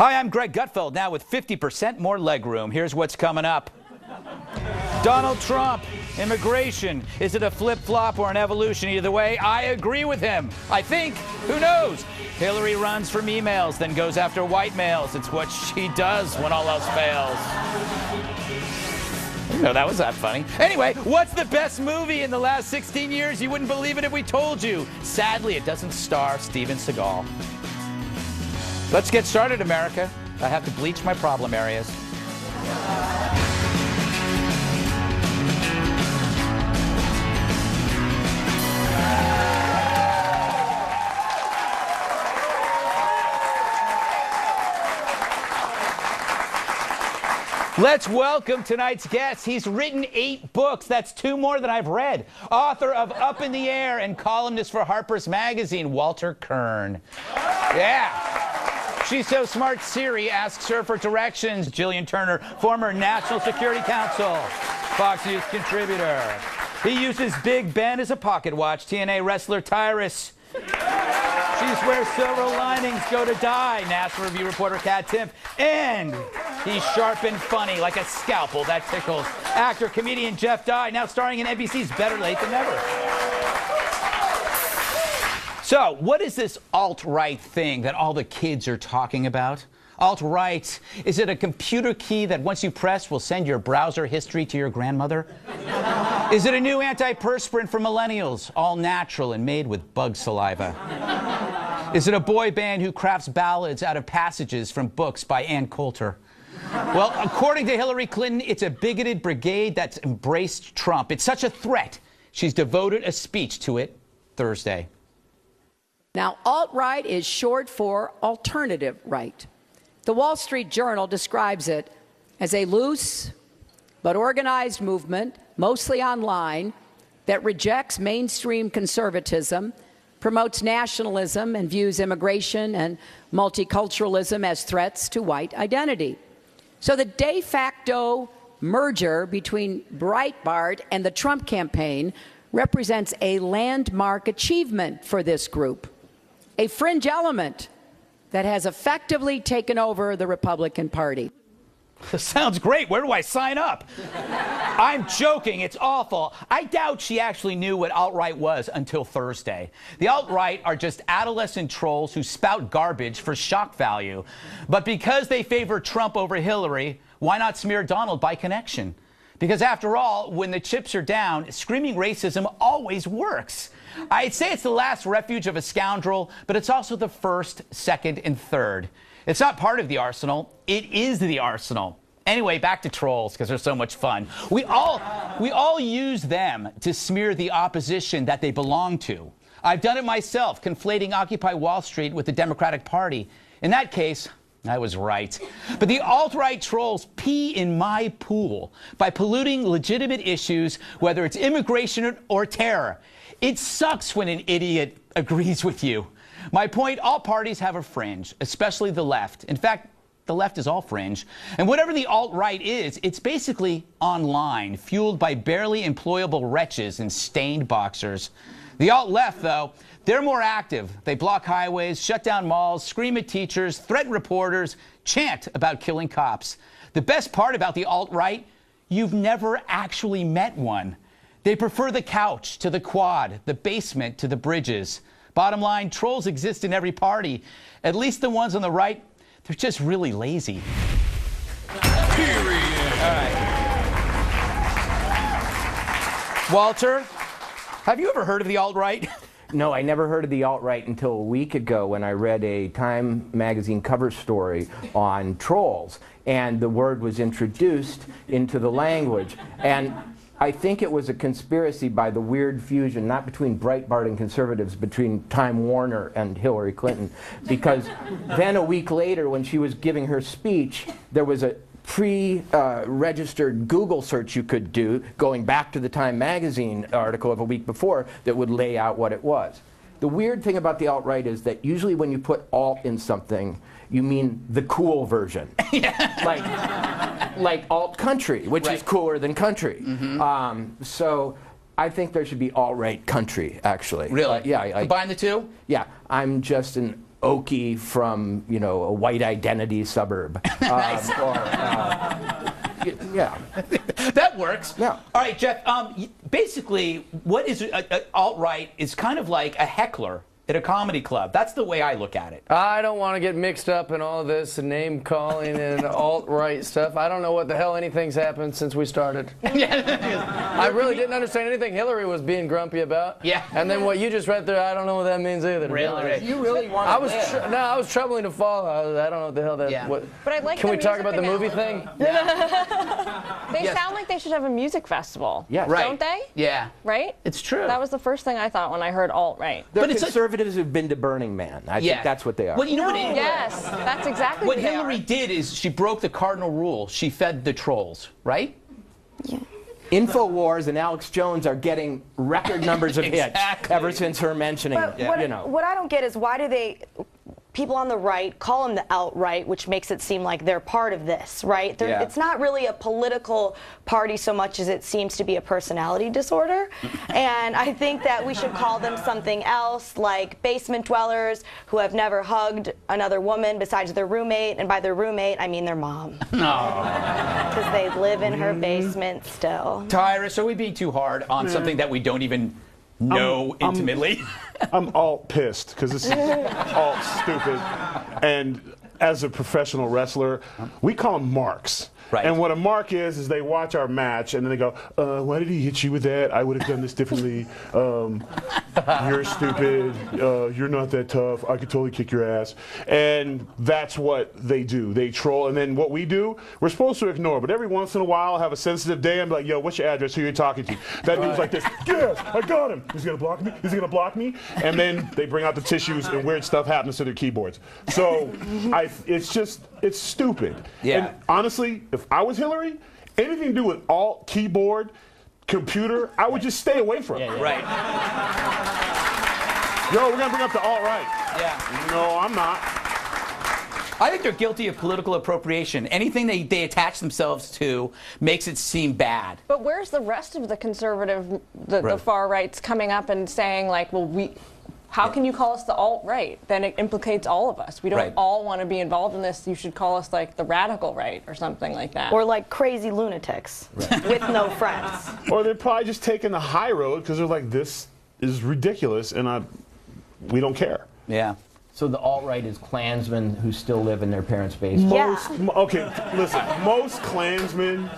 Hi, I'm Greg Gutfeld, now with 50% more legroom. Here's what's coming up. Donald Trump, immigration. Is it a flip-flop or an evolution? Either way, I agree with him. I think. Who knows? Hillary runs from emails, then goes after white males. It's what she does when all else fails. No, that was not funny. Anyway, what's the best movie in the last 16 years? You wouldn't believe it if we told you. Sadly, it doesn't star Steven Seagal. Let's get started, America. I have to bleach my problem areas. Let's welcome tonight's guest. He's written 8 books. That's 2 more than I've read. Author of Up in the Air and columnist for Harper's Magazine, Walter Kirn. Yeah. She's so smart, Siri asks her for directions. Jillian Turner, former National Security Council, Fox News contributor. He uses Big Ben as a pocket watch. TNA wrestler Tyrus. She's where silver linings go to die. National Review reporter Kat Timpf. And he's sharp and funny like a scalpel that tickles. Actor, comedian Jeff Dye, now starring in NBC's Better Late Than Never. So, what is this alt-right thing that all the kids are talking about? Alt-right, is it a computer key that once you press will send your browser history to your grandmother? Is it a new antiperspirant for millennials, all natural and made with bug saliva? Is it a boy band who crafts ballads out of passages from books by Ann Coulter? Well, according to Hillary Clinton, it's a bigoted brigade that's embraced Trump. It's such a threat, she's devoted a speech to it Thursday. Now, alt-right is short for alternative right. The Wall Street Journal describes it as a loose but organized movement, mostly online, that rejects mainstream conservatism, promotes nationalism, and views immigration and multiculturalism as threats to white identity. So the de facto merger between Breitbart and the Trump campaign represents a landmark achievement for this group, a fringe element that has effectively taken over the Republican Party. Sounds great. Where do I sign up? I'm joking. It's awful. I doubt she actually knew what alt-right was until Thursday. The alt-right are just adolescent trolls who spout garbage for shock value. But because they favor Trump over Hillary, why not smear Donald by connection? Because after all, when the chips are down, screaming racism always works. I'd say it's the last refuge of a scoundrel, but it's also the first, second, and third. It's not part of the arsenal. It is the arsenal. Anyway, back to trolls, because they're so much fun. We all use them to smear the opposition that they belong to. I've done it myself, conflating Occupy Wall Street with the Democratic Party. In that case, I was right. But the alt-right trolls pee in my pool by polluting legitimate issues, whether it's immigration or terror. It sucks when an idiot agrees with you. My point, all parties have a fringe, especially the left. In fact, the left is all fringe. And whatever the alt-right is, it's basically online, fueled by barely employable wretches and stained boxers. The alt-left, though, they're more active. They block highways, shut down malls, scream at teachers, threaten reporters, chant about killing cops. The best part about the alt-right, you've never actually met one. They prefer the couch to the quad, the basement to the bridges. Bottom line, trolls exist in every party. At least the ones on the right, they're just really lazy. Period. All right. Walter, have you ever heard of the alt-right? No, I never heard of the alt-right until a week ago when I read a Time magazine cover story on trolls, and the word was introduced into the language. And I think it was a conspiracy by the weird fusion, not between Breitbart and conservatives, between Time Warner and Hillary Clinton. Because then a week later, when she was giving her speech, there was a pre-registered Google search you could do, going back to the Time magazine article of a week before, that would lay out what it was. The weird thing about the alt-right is that usually when you put alt in something, you mean the cool version. like alt-country, which is cooler than country. Mm-hmm. So I think there should be alt-right country, actually. Really? Yeah. Combine the two? Yeah. I'm just an Okie from, you know, a white identity suburb. Yeah. That works. Yeah. All right, Jeff. Basically, what is alt-right is kind of like a heckler at a comedy club. That's the way I look at it. I don't want to get mixed up in all this name calling and alt-right stuff. I don't know what the hell anything's happened since we started. I really didn't understand anything Hillary was being grumpy about. Yeah. And then what you just read there, I don't know what that means either. Really? You really want I was troubling to follow. I don't know what the hell that. Yeah. What, But I like can the we talk music about the movie analogy. thing? They sound like they should have a music festival. Yes. Right. Don't they? Yeah. Right? It's true. That was the first thing I thought when I heard alt-right. The But it's conservatives have been to Burning Man. I think that's what they are. Well, you know what? Yes, that's exactly What what they Hillary are. did is she broke the cardinal rule. She fed the trolls, right? InfoWars and Alex Jones are getting record numbers of hits Exactly. ever since her mentioning, But you know. what I don't get is why do people on the right call them the alt-right, which makes it seem like they're part of this, right? Yeah. It's not really a political party so much as it seems to be a personality disorder. And I think that we should call them something else, like basement dwellers who have never hugged another woman besides their roommate. And by their roommate, I mean their mom. Because they live in her basement still. Tyrus, are we being too hard on something that we don't even know intimately? I'm alt pissed because this is alt stupid. And as a professional wrestler, we call them marks. Right. And what a mark is they watch our match and then they go, why did he hit you with that? I would have done this differently. You're stupid. You're not that tough. I could totally kick your ass. And that's what they do. They troll. And then what we do, we're supposed to ignore. But every once in a while, I'll have a sensitive day. I'm like, yo, what's your address? Who you're talking to? That dude's like this. Yes, I got him. He's going to block me. He's going to block me. And then they bring out the tissues and weird stuff happens to their keyboards. So it's stupid. Yeah. And honestly, if I was Hillary, anything to do with alt, keyboard, computer, I would just stay away from it. Right. Yo, we're going to bring up the alt-right. Yeah. No, I'm not. I think they're guilty of political appropriation. Anything they attach themselves to makes it seem bad. But where's the rest of the conservative, the Right. far rights coming up and saying, like, well, how can you call us the alt-right? Then it implicates all of us. We don't Right. all want to be involved in this. You should call us, like, the radical right or something like that. Or like crazy lunatics with no friends. Or they're probably just taking the high road because they're like, this is ridiculous and we don't care. Yeah. So the alt-right is Klansmen who still live in their parents' basement. Yeah. Okay, listen, most Klansmen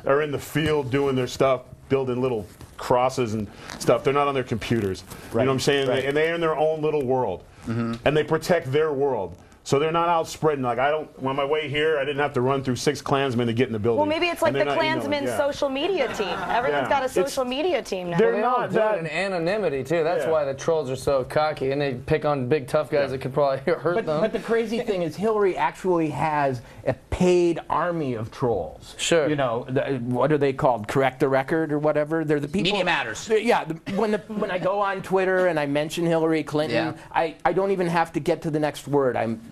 are in the field doing their stuff, building little crosses and stuff. They're not on their computers. You know what I'm saying? Right. And they're in their own little world. And they protect their world. So they're not out spreading. Like, on my way here, I didn't have to run through 6 Klansmen to get in the building. Well, maybe it's like And the they're not emailing, Klansman yeah. social media team. Everyone's Yeah. got a It's- social media team now. They're They all not do it that. in anonymity too. That's Yeah. why the trolls are so cocky, and they pick on big tough guys that could probably hurt them. But the crazy thing is Hillary actually has a paid army of trolls. Sure. You know, what are they called? Correct the Record or whatever? They're the people. Media Matters. Yeah. When I go on Twitter and I mention Hillary Clinton, Yeah. I don't even have to get to the next word. I'm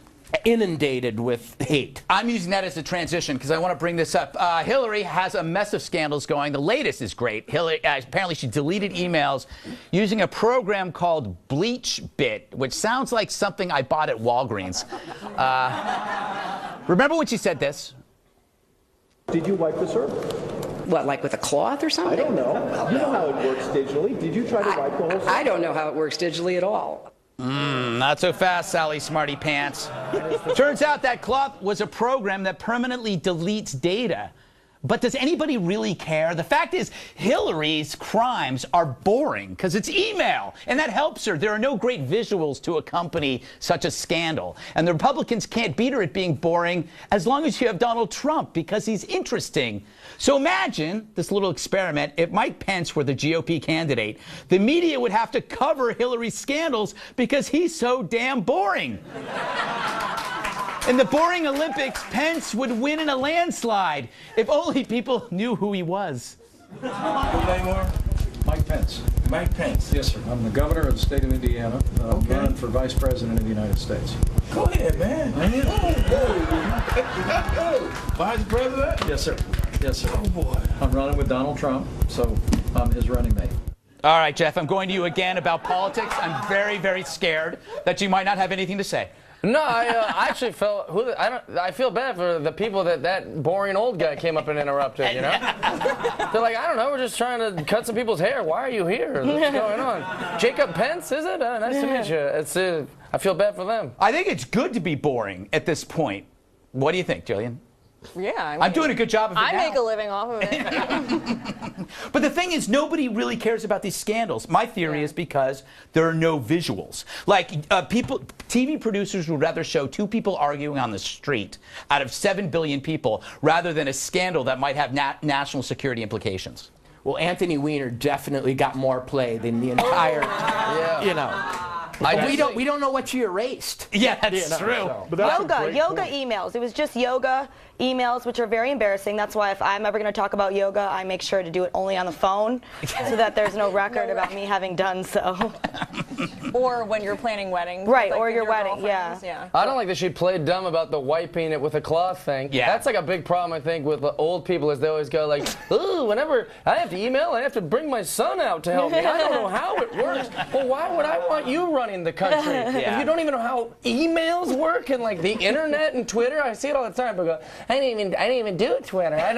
inundated with hate. I'm using that as a transition because I want to bring this up. Hillary has a mess of scandals going. The latest is great. Hillary apparently she deleted emails using a program called BleachBit, which sounds like something I bought at Walgreens. Remember when she said this? Did you wipe the server? What, like with a cloth or something? I don't know. You know how it works digitally. Did you try to wipe the whole server? I don't know how it works digitally at all. Not so fast, Sally Smarty Pants. Turns out that cloth was a program that permanently deletes data. But does anybody really care? The fact is, Hillary's crimes are boring because it's email, and that helps her. There are no great visuals to accompany such a scandal. And the Republicans can't beat her at being boring as long as you have Donald Trump because he's interesting. So imagine this little experiment. If Mike Pence were the GOP candidate, the media would have to cover Hillary's scandals because he's so damn boring. In the boring Olympics, Pence would win in a landslide if only people knew who he was. Your name are? Mike Pence. Mike Pence. Yes, sir. I'm the governor of the state of Indiana. I'm running for vice president of the United States. Go ahead, man. Vice president? Yes, sir. Yes, sir. Oh, boy. I'm running with Donald Trump, so I'm his running mate. All right, Jeff, I'm going to you again about politics. I'm very, very scared that you might not have anything to say. No, I actually felt. I feel bad for the people that boring old guy came up and interrupted. You know, they're like, I don't know, we're just trying to cut some people's hair. Why are you here? What's going on? Jacob Pence, is it? Nice to meet you. It's. I feel bad for them. I think it's good to be boring at this point. What do you think, Jillian? Yeah, I mean, I'm doing a good job of it I now. make a living off of it. But the thing is, nobody really cares about these scandals. My theory is because there are no visuals. Like, TV producers would rather show two people arguing on the street out of 7 billion people rather than a scandal that might have national security implications. Well, Anthony Weiner definitely got more play than the entire, you know. We don't know what you erased. Yeah, that's true. So. But that's Yoga emails. It was just yoga emails, which are very embarrassing. That's why if I'm ever going to talk about yoga, I make sure to do it only on the phone so that there's no record about me having done so. Or when you're planning weddings. Right, like or with your wedding, girlfriends. I don't like that she played dumb about the wiping it with a cloth thing. Yeah. That's like a big problem, I think, with the old people is they always go like, ooh, whenever I have to email, I have to bring my son out to help me. I don't know how it works. Well, why would I want you running the country? If you don't even know how emails work and like the internet and Twitter, I see it all the time. People go, I didn't even do Twitter. I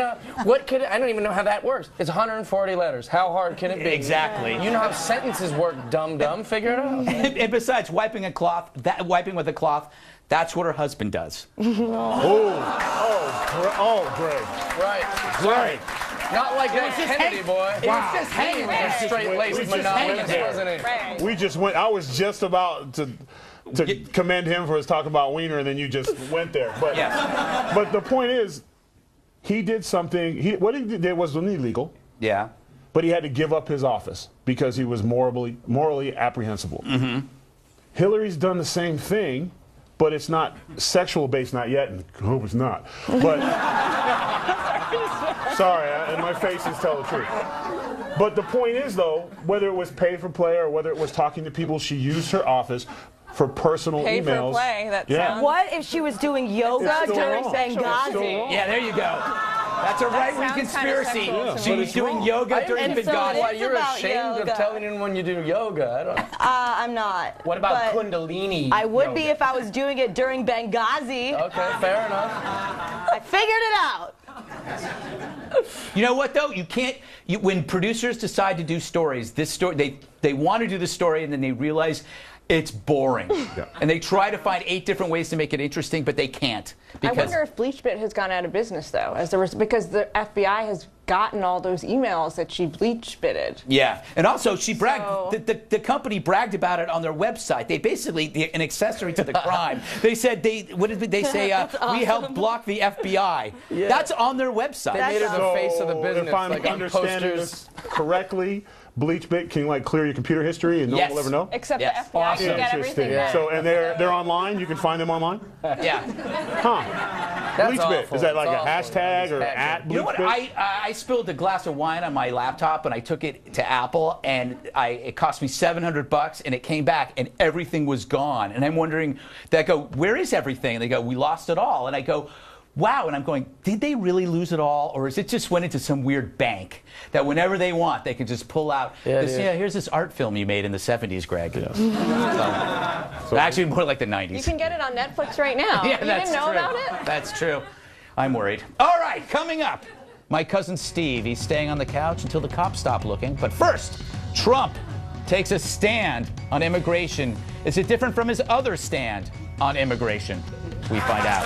don't even know how that works. It's 140 letters. How hard can it be? Exactly. You know how sentences work, dumb. Figure it out. And besides, wiping with a cloth, that's what her husband does. Greg. Right. Greg. Not like that Kennedy boy. It was just hanging there. Straight-laced monogamous, wasn't he? Right. We just went. I was just about to commend him for his talk about Weiner, and then you just went there. But Yes. But the point is, he did something. What he did wasn't illegal. Yeah. But he had to give up his office because he was morally apprehensible. Mm-hmm. Hillary's done the same thing, but it's not sexual based, not yet, and I hope it's not. But sorry, and my faces tell the truth. But the point is, though, whether it was pay for play or whether it was talking to people, she used her office for personal Pay emails. for play. That sounds. What if she was doing yoga It's still during wrong. It's still Benghazi? wrong. Yeah, there you go. That's a right-wing sounds conspiracy. kinda sexual to She me. was doing yoga during And so Benghazi. Why It's you're about ashamed yoga. of telling anyone you do yoga? I don't. I'm not. What about but Kundalini? I would be yoga? if I was doing it during Benghazi. Okay, fair enough. I figured it out. You know what, though? You can't. When producers decide to do stories, they want to do the story, and then they realize it's boring. And they try to find 8 different ways to make it interesting, but they can't. I wonder if BleachBit has gone out of business, though, because the FBI has gotten all those emails that she BleachBitted. Yeah, and also she bragged. So- The company bragged about it on their website. They basically an accessory to the crime. They said what did they say? We helped block the FBI. Yeah. That's on their website. They made her the face of the business, If I'm like on understanding posters. this correctly, BleachBit can like clear your computer history and no Yes. one will ever know. Except Yes. the FBI can get everything back. So and they're online. You can find them online. Yeah. Huh? That's BleachBit. awful. Is that like It's a awful. hashtag or It's at BleachBit? You know what? I spilled a glass of wine on my laptop and I took it to Apple and it cost me $700 and it came back and everything was gone. And I'm wondering, they go, where is everything? And they go, we lost it all. And I go, wow. And I'm going, did they really lose it all? Or is it just went into some weird bank that whenever they want, they can just pull out this, here's this art film you made in the 70s, Greg. So actually more like the 90s. You can get it on Netflix right now. Yeah, You that's didn't know true. about it? That's true. I'm worried. All right, coming up, my cousin Steve. He's staying on the couch until the cops stop looking. But first, Trump takes a stand on immigration. Is it different from his other stand on immigration? We find out.